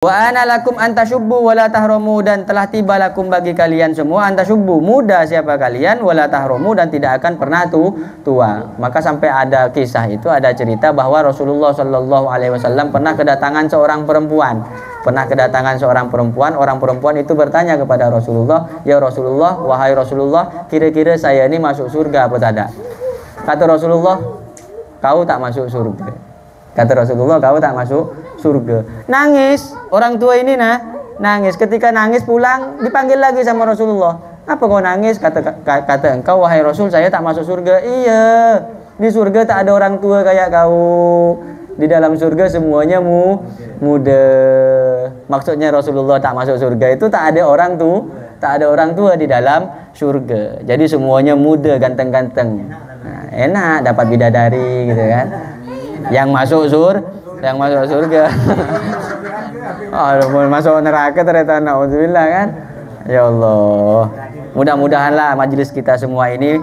Wa ana lakum antasyubbu wala tahromu, dan telah tiba lakum bagi kalian semua antasyubbu, muda siapa kalian, wala tahromu, dan tidak akan pernah tua. Maka sampai ada kisah itu, ada cerita bahwa Rasulullah Shallallahu Alaihi Wasallam pernah kedatangan seorang perempuan. Orang perempuan itu bertanya kepada Rasulullah, ya Rasulullah, wahai Rasulullah, kira-kira saya ini masuk surga apa tidak? Kata Rasulullah, kau tak masuk surga. Kata Rasulullah, kau tak masuk surga. Nangis, orang tua ini nangis. Ketika nangis pulang, dipanggil lagi sama Rasulullah. Apa kau nangis? Kata engkau, wahai Rasul, saya tak masuk surga. Iya, di surga tak ada orang tua kayak kau. Di dalam surga semuanya muda. Maksudnya Rasulullah tak masuk surga itu tak ada orang tua di dalam surga. Jadi semuanya muda, ganteng-ganteng. Nah, enak dapat bidadari gitu kan. Yang masuk surga. Oh, masuk neraka ternyata, naudzubillah kan. Ya Allah. Mudah-mudahanlah majelis kita semua ini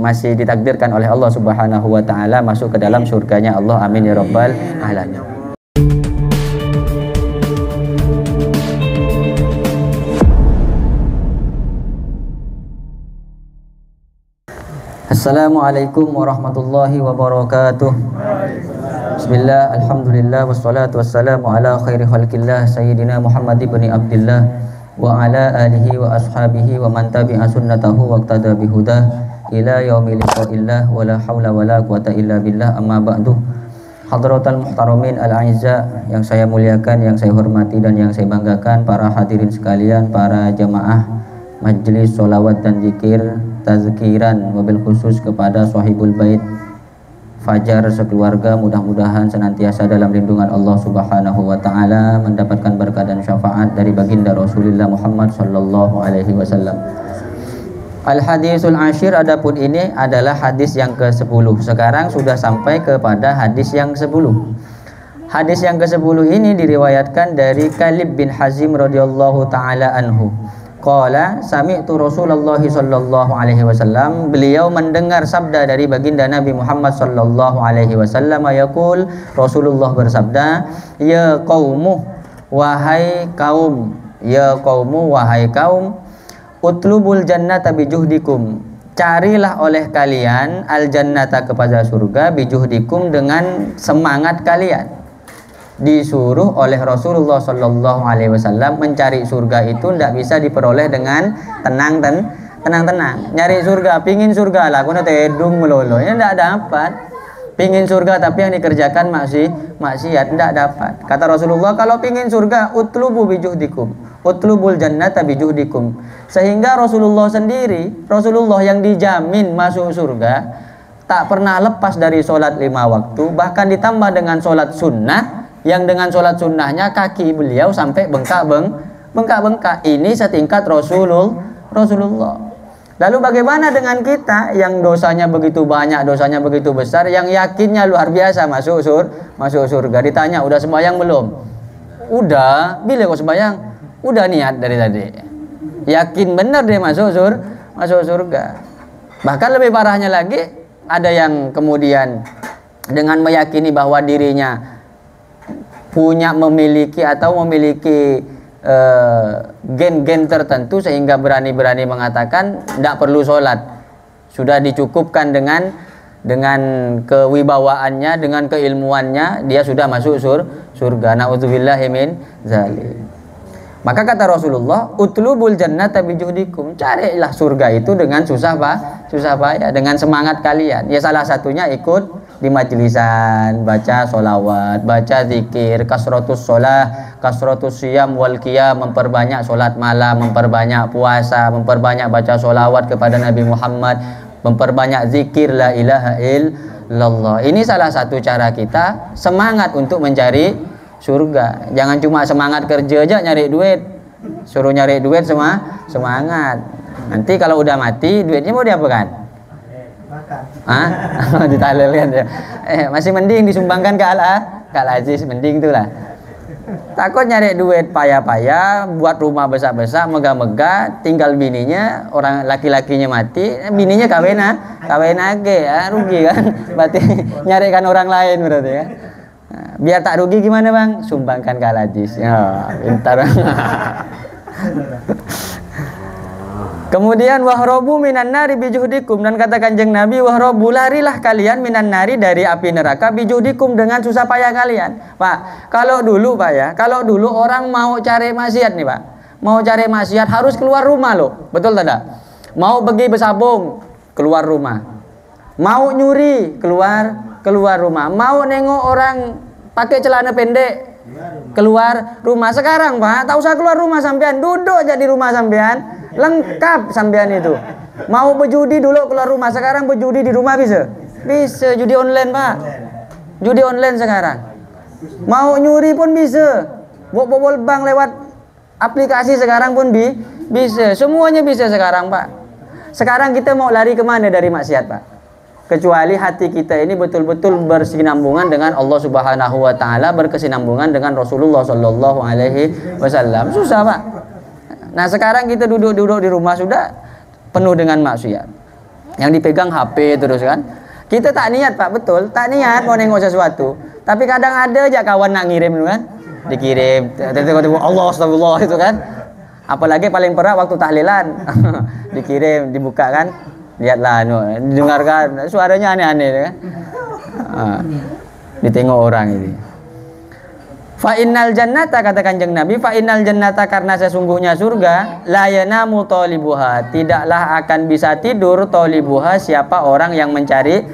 masih ditakdirkan oleh Allah Subhanahu wa taala masuk ke dalam surganya Allah. Amin ya rabbal alamin. Assalamualaikum warahmatullahi wabarakatuh. Bismillah, alhamdulillah, wassalatu wassalamu ala khairi khalqillah Sayyidina Muhammad ibn Abdillah wa ala alihi wa ashabihi wa man tabi'a sunnatahu wa iqtada bihudah ila yaumil liqa'illah wa la hawla wa la quwata illa billah, amma ba'du. Hadratal muhtaramin al-a'izza, yang saya muliakan, yang saya hormati dan yang saya banggakan, para hadirin sekalian, para jamaah majelis sholawat dan zikir tazkiran, mobil khusus kepada sahibul bait Fajar sekeluarga, mudah-mudahan senantiasa dalam lindungan Allah Subhanahu wa taala, mendapatkan berkah dan syafaat dari baginda Rasulullah Muhammad sallallahu alaihi wasallam. Al-hadisul ashir, adapun ini adalah hadis yang ke-10. Sekarang sudah sampai kepada hadis yang 10. Hadis yang ke-10 ini diriwayatkan dari Kalib bin Hazim radhiyallahu taala anhu. Qala sami'tu Rasulullah sallallahu alaihi wasallam, beliau mendengar sabda dari baginda Nabi Muhammad sallallahu alaihi wasallam, yaqul, Rasulullah bersabda, ya qaumu, wahai kaum, ya qaumu, wahai kaum, utlubul jannata bijuhdikum, carilah oleh kalian al jannata, kepada surga, bijuhdikum, dengan semangat kalian. Disuruh oleh Rasulullah Sallallahu Alaihi Wasallam mencari surga itu tidak bisa diperoleh dengan tenang-tenang. Nyari surga, pingin surga lah, kuna tedung melolo, ini tidak dapat. Pingin surga tapi yang dikerjakan maksiat, tidak dapat. Kata Rasulullah, kalau pingin surga, utlubu bijuhdikum, utlubul jannata bijuhdikum. Sehingga Rasulullah sendiri, Rasulullah yang dijamin masuk surga, tak pernah lepas dari sholat 5 waktu, bahkan ditambah dengan sholat sunnah, yang dengan sholat sunnahnya kaki beliau sampai bengkak-bengkak. Ini setingkat Rasulullah. Lalu bagaimana dengan kita yang dosanya begitu banyak, dosanya begitu besar, yang yakinnya luar biasa masuk surga? Ditanya, udah sembahyang belum? Udah. Bila kau sembahyang? Udah niat dari tadi. Yakin benar dia masuk surga. Bahkan lebih parahnya lagi, ada yang kemudian dengan meyakini bahwa dirinya memiliki gen-gen tertentu sehingga berani-berani mengatakan tidak perlu sholat, sudah dicukupkan dengan kewibawaannya, dengan keilmuannya, dia sudah masuk surga. Na'udzubillahi min dzalik. Maka kata Rasulullah, utlubul jannata bijuhdikum, carilah surga itu dengan susah payah, dengan semangat kalian. Ya salah satunya ikut di majlisan, baca sholawat, baca zikir, kasratus sholah, kasratus siyam wal qiyam, memperbanyak sholat malam, memperbanyak puasa, memperbanyak baca sholawat kepada Nabi Muhammad, memperbanyak zikir la ilaha illallah. Ini salah satu cara kita semangat untuk mencari surga. Jangan cuma semangat kerja aja nyari duit, suruh nyari duit semangat. Nanti kalau udah mati duitnya mau diapakan? Ditalelkan ya. Masih mending disumbangkan ke Al-Aziz, mending itulah. Takut nyari duit payah-payah, buat rumah besar-besar, megah-megah, tinggal bininya, orang laki-lakinya mati, bininya kawin lagi ya, rugi kan? Berarti nyarikan orang lain berarti ya. Biar tak rugi gimana bang? Sumbangkan ke Al-Hadis. Ya, pintar. Kemudian wahrobu minan nari bijuhdikum, dan kata Kanjeng Nabi, wahrobu, larilah kalian minan nari, dari api neraka, bijuhdikum, dengan susah payah kalian. Pak, kalau dulu Pak ya, kalau dulu orang mau cari maksiat nih Pak, mau cari maksiat harus keluar rumah loh, betul tidak? Mau pergi bersabung, keluar rumah. Mau nyuri, keluar rumah. Mau nengok orang pakai celana pendek, keluar rumah. Sekarang Pak, tak usah keluar rumah sampean, duduk aja di rumah sampean. Lengkap sampean itu. Mau berjudi dulu keluar rumah, sekarang berjudi di rumah bisa? Bisa, judi online Pak. Judi online sekarang. Mau nyuri pun bisa. Bobol bank lewat aplikasi sekarang pun bisa. Semuanya bisa sekarang Pak. Sekarang kita mau lari kemana dari maksiat Pak? Kecuali hati kita ini betul-betul bersinambungan dengan Allah Subhanahu wa taala, berkesinambungan dengan Rasulullah sallallahu alaihi wasallam. Susah Pak. Nah sekarang kita duduk-duduk di rumah sudah penuh dengan maksiat. Yang dipegang HP terus kan. Kita tak niat Pak, betul, tak niat mau nengok sesuatu. Tapi kadang ada aja kawan nak ngirim kan. Dikirim, tiba-tiba Allah astagfirullah itu kan. Apalagi paling parah waktu tahlilan. Dikirim, dibuka kan. Lihatlah, didengarkan, suaranya aneh-aneh kan. Ditengok orang ini. Fa innal jannata, kata Kanjeng Nabi, fa innal jannata, karena sesungguhnya surga, la yanamu talibuha, tidaklah akan bisa tidur talibuha, siapa orang yang mencari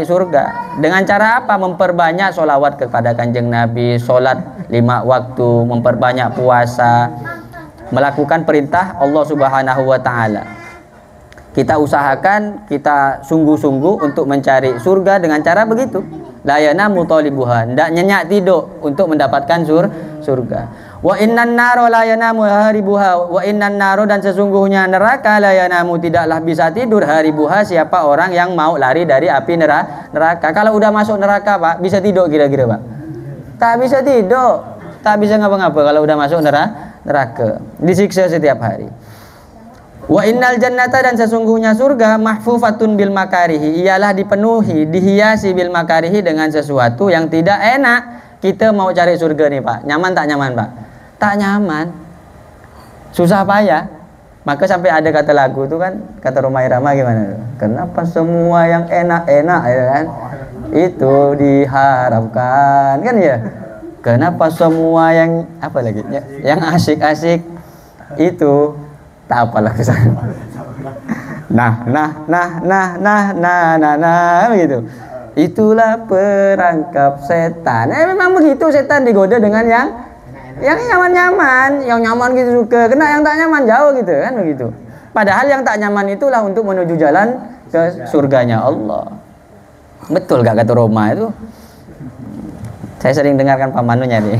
surga. Dengan cara apa? Memperbanyak sholawat kepada Kanjeng Nabi, sholat 5 waktu, memperbanyak puasa, melakukan perintah Allah Subhanahu wa taala. Kita usahakan, kita sungguh-sungguh untuk mencari surga dengan cara begitu. La yanamu talibuha, ndak nyenyak tidur untuk mendapatkan surga. Wa innan naro la yanamu haribuha, wa innan naro, dan sesungguhnya neraka, la yanamu, tidaklah bisa tidur, haribuha, siapa orang yang mau lari dari api neraka. Kalau udah masuk neraka Pak, bisa tidur kira-kira Pak? Tak bisa tidur, tak bisa ngapa-ngapa kalau udah masuk neraka. Disiksa setiap hari. Wa innal jannata, dan sesungguhnya surga, mahfufatun bil makarihi, ialah dipenuhi, dihiasi bil makarihi, dengan sesuatu yang tidak enak. Kita mau cari surga nih Pak, nyaman tak nyaman Pak? Tak nyaman, susah payah. Maka sampai ada kata lagu itu kan, kata Rhoma Irama gimana? Kenapa semua yang enak-enak ya kan, itu diharapkan kan ya? Kenapa semua yang apa lagi? Yang asik-asik itu tak apalah kesana. Nah begitu. Itulah perangkap setan. Memang begitu, setan digoda dengan yang nyaman-nyaman, yang nyaman gitu suka, kena yang tak nyaman jauh gitu kan begitu. Padahal yang tak nyaman itulah untuk menuju jalan ke surganya Allah. Betul gak kata Roma itu? Saya sering dengarkan pamanunya nih.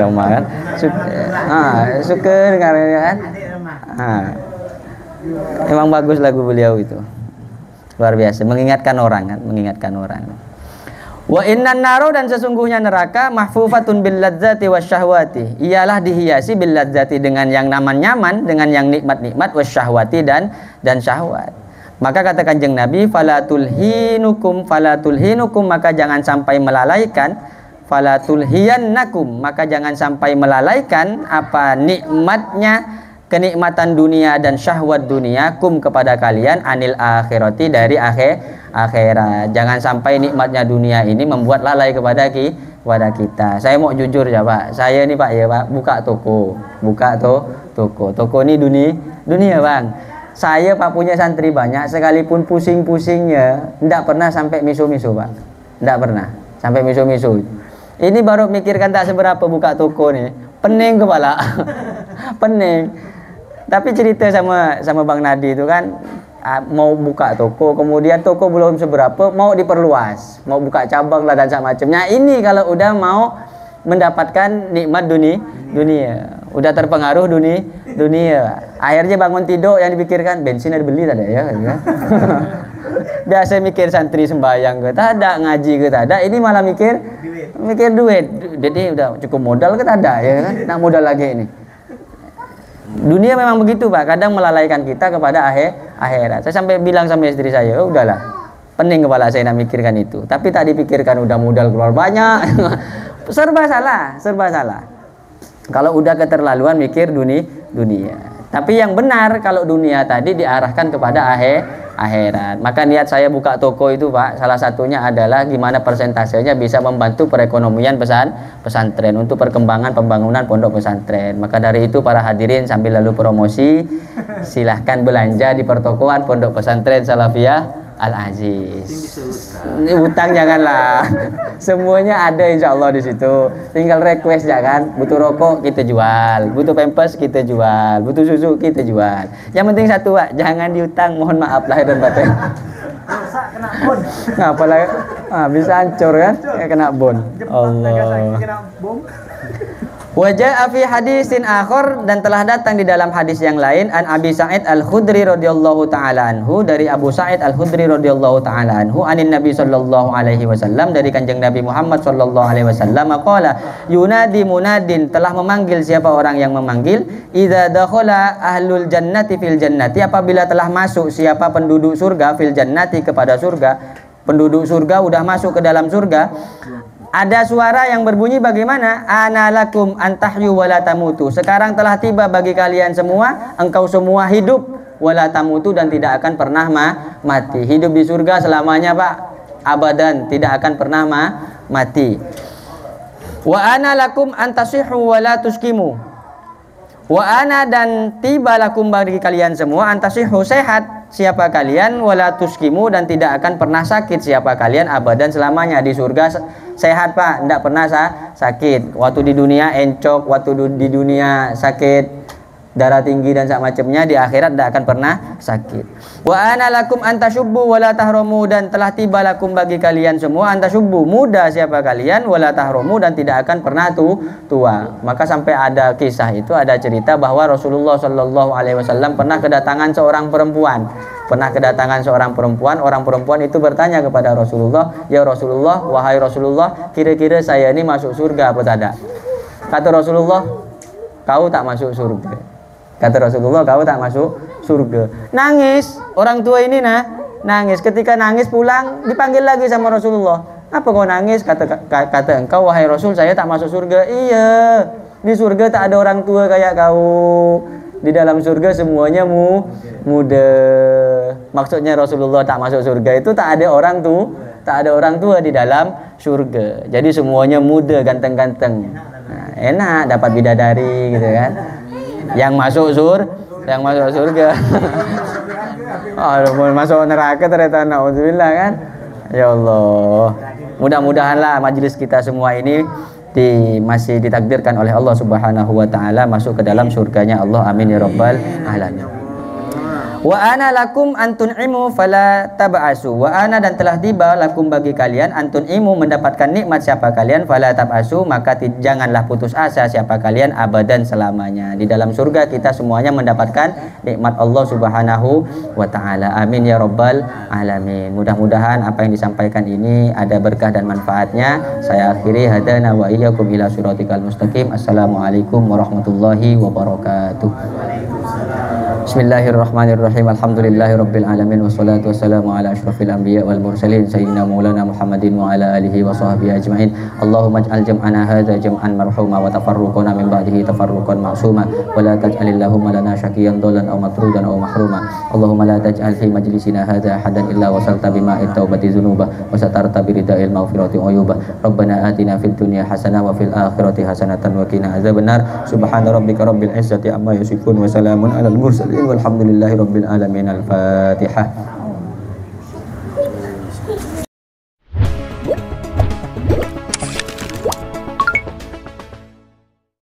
Roma kan. Suka dengarnya kan. Memang bagus lagu beliau itu. Luar biasa, mengingatkan orang kan, mengingatkan orang. Wa innan naro, dan sesungguhnya neraka, mahfufatun bil ladzati wasyahwati, ialah dihiasi bil ladzati, dengan yang nyaman-nyaman, dengan yang nikmat-nikmat, wasyahwati, dan syahwat. Maka kata Kanjeng Nabi, falatul hinukum, maka jangan sampai melalaikan, falatul hiyannakum, maka jangan sampai melalaikan apa nikmatnya, kenikmatan dunia dan syahwat dunia, kum, kepada kalian, anil akhirati, dari akhirat. Jangan sampai nikmatnya dunia ini membuat lalai kepada kita. Saya mau jujur ya Pak, saya ini Pak ya Pak, buka toko ini dunia Bang. Saya Pak punya santri banyak, sekalipun pusing-pusingnya tidak pernah sampai miso-miso Pak, tidak pernah sampai miso-miso. Ini baru mikirkan tak seberapa buka toko nih, pening kepala. Pening. Tapi cerita sama Bang Nadi itu kan, mau buka toko, kemudian toko belum seberapa, mau diperluas, mau buka cabang lah dan macamnya. Ini kalau udah mau mendapatkan nikmat dunia, udah terpengaruh dunia. Akhirnya bangun tidur yang dipikirkan, bensin ada beli tak ada ya? Biasa mikir santri sembahyang ke tak ada, ngaji ke tak ada, ini malah mikir duit. Jadi udah cukup modal ke tak ada ya kan? Nak modal lagi ini. Dunia memang begitu Pak, kadang melalaikan kita kepada akhirat. Saya sampai bilang sama istri saya, udahlah, Pening kepala saya nak mikirkan itu. Tapi tak dipikirkan, udah modal keluar banyak. serba salah. Kalau udah keterlaluan mikir dunia. Tapi yang benar kalau dunia tadi diarahkan kepada akhirat. Maka niat saya buka toko itu Pak, salah satunya adalah gimana persentasenya bisa membantu perekonomian pesantren untuk perkembangan pembangunan pondok pesantren. Maka dari itu para hadirin sambil lalu promosi, silahkan belanja di pertokoan pondok pesantren Salafiyah Al-Aziz. Ini utang janganlah. Semuanya ada insya Allah di situ. Tinggal request ya kan. Butuh rokok kita jual, butuh pampers kita jual, butuh susu kita jual. Yang penting satu Pak, jangan diutang. Mohon maaf lahir dan batin. Kena bon. Nah, apalagi bisa hancur kan? Kena bon. Allah. Wajah fi hadisin akhor, dan telah datang di dalam hadis yang lain an Abi Sa'id Al-Khudri radhiyallahu taala anhu, dari Abu Sa'id Al-Khudri radhiyallahu taala anhu anin Nabi sallallahu alaihi wasallam, dari Kanjeng Nabi Muhammad sallallahu alaihi wasallam qala yunadi munadin, telah memanggil siapa orang yang memanggil, idza dakhala ahlul jannati fil jannati, apabila telah masuk siapa penduduk surga fil jannati kepada surga, penduduk surga udah masuk ke dalam surga. Ada suara yang berbunyi bagaimana? Ana lakum antahyu wala tamutu. Sekarang telah tiba bagi kalian semua, engkau semua hidup wala tamutu, dan tidak akan pernah mati. Hidup di surga selamanya Pak, abadan, tidak akan pernah mati. Wa ana lakum antasihu wala tuskimu. Wa ana, dan tiba lakum bagi kalian semua, antasihu, sehat siapa kalian, wala tuskimu, dan tidak akan pernah sakit siapa kalian, abadan, selamanya. Di surga sehat Pak, tidak pernah sakit. Waktu di dunia encok, waktu di dunia sakit darah tinggi dan semacamnya, di akhirat tidak akan pernah sakit. Wa ana lakum antasyubbu wala tahromu, dan telah tiba lakum bagi kalian semua, antasyubbu, muda siapa kalian, wala tahromu, dan tidak akan pernah tua. Maka sampai ada kisah itu, ada cerita bahwa Rasulullah Shallallahu Alaihi Wasallam pernah kedatangan seorang perempuan. Orang perempuan itu bertanya kepada Rasulullah, ya Rasulullah, wahai Rasulullah, kira-kira saya ini masuk surga apa tidak? Kata Rasulullah, kau tak masuk surga. Kata Rasulullah, kau tak masuk surga. Nangis, orang tua ini nangis. Ketika nangis pulang, dipanggil lagi sama Rasulullah. Apa kau nangis? Kata engkau, wahai Rasul, saya tak masuk surga. Iya, di surga tak ada orang tua kayak kau. Di dalam surga semuanya muda. Maksudnya Rasulullah tak masuk surga itu tak ada orang tua di dalam surga. Jadi semuanya muda, ganteng-ganteng. Nah, enak dapat bidadari gitu kan. Yang masuk surga. Oh, masuk neraka ternyata, naudzubillah kan. Ya Allah. Mudah-mudahanlah majelis kita semua ini masih ditakdirkan oleh Allah Subhanahu wa taala masuk ke dalam surganya Allah. Amin ya rabbal alamin. Wa ana lakum antun'imu fala tab'asu. Wa ana, dan telah tiba lakum bagi kalian, antun'imu, mendapatkan nikmat siapa kalian, fala tab'asu, maka janganlah putus asa siapa kalian, abadan, selamanya. Di dalam surga kita semuanya mendapatkan nikmat Allah Subhanahu wa taala. Amin ya rabbal alamin. Mudah-mudahan apa yang disampaikan ini ada berkah dan manfaatnya. Saya akhiri, hadana wa iyyakum ila siratikal mustaqim. Assalamualaikum warahmatullahi wabarakatuh. Bismillahirrahmanirrahim. Alhamdulillahirabbil alamin, wassalatu wassalamu ala asyrafil anbiya wal mursalin sayyidina maulana Muhammadin wa ala alihi wa sahbihi ajmain. Allahumma ij'al jam'ana hadza jam'an marhuma wa tafarruqana min ba'dihi tafarruqan ma'suma wa la taj'alillahumma lana syaqiyan dhalan aw matrudan aw mahruma. Allahumma la taj'al fi majlisina hadza hadan illa wasalta bima'it taubati dzunuba wa satarta birida'il maghfirati uyuba. Rabbana atina fid dunya hasanah wa fil akhirati hasanatan wa qina adzabannar. Subhana rabbika rabbil izzati amma yasifun wa salamun alal mursalin walhamdulillahi rabbil alamin. Al-Fatihah.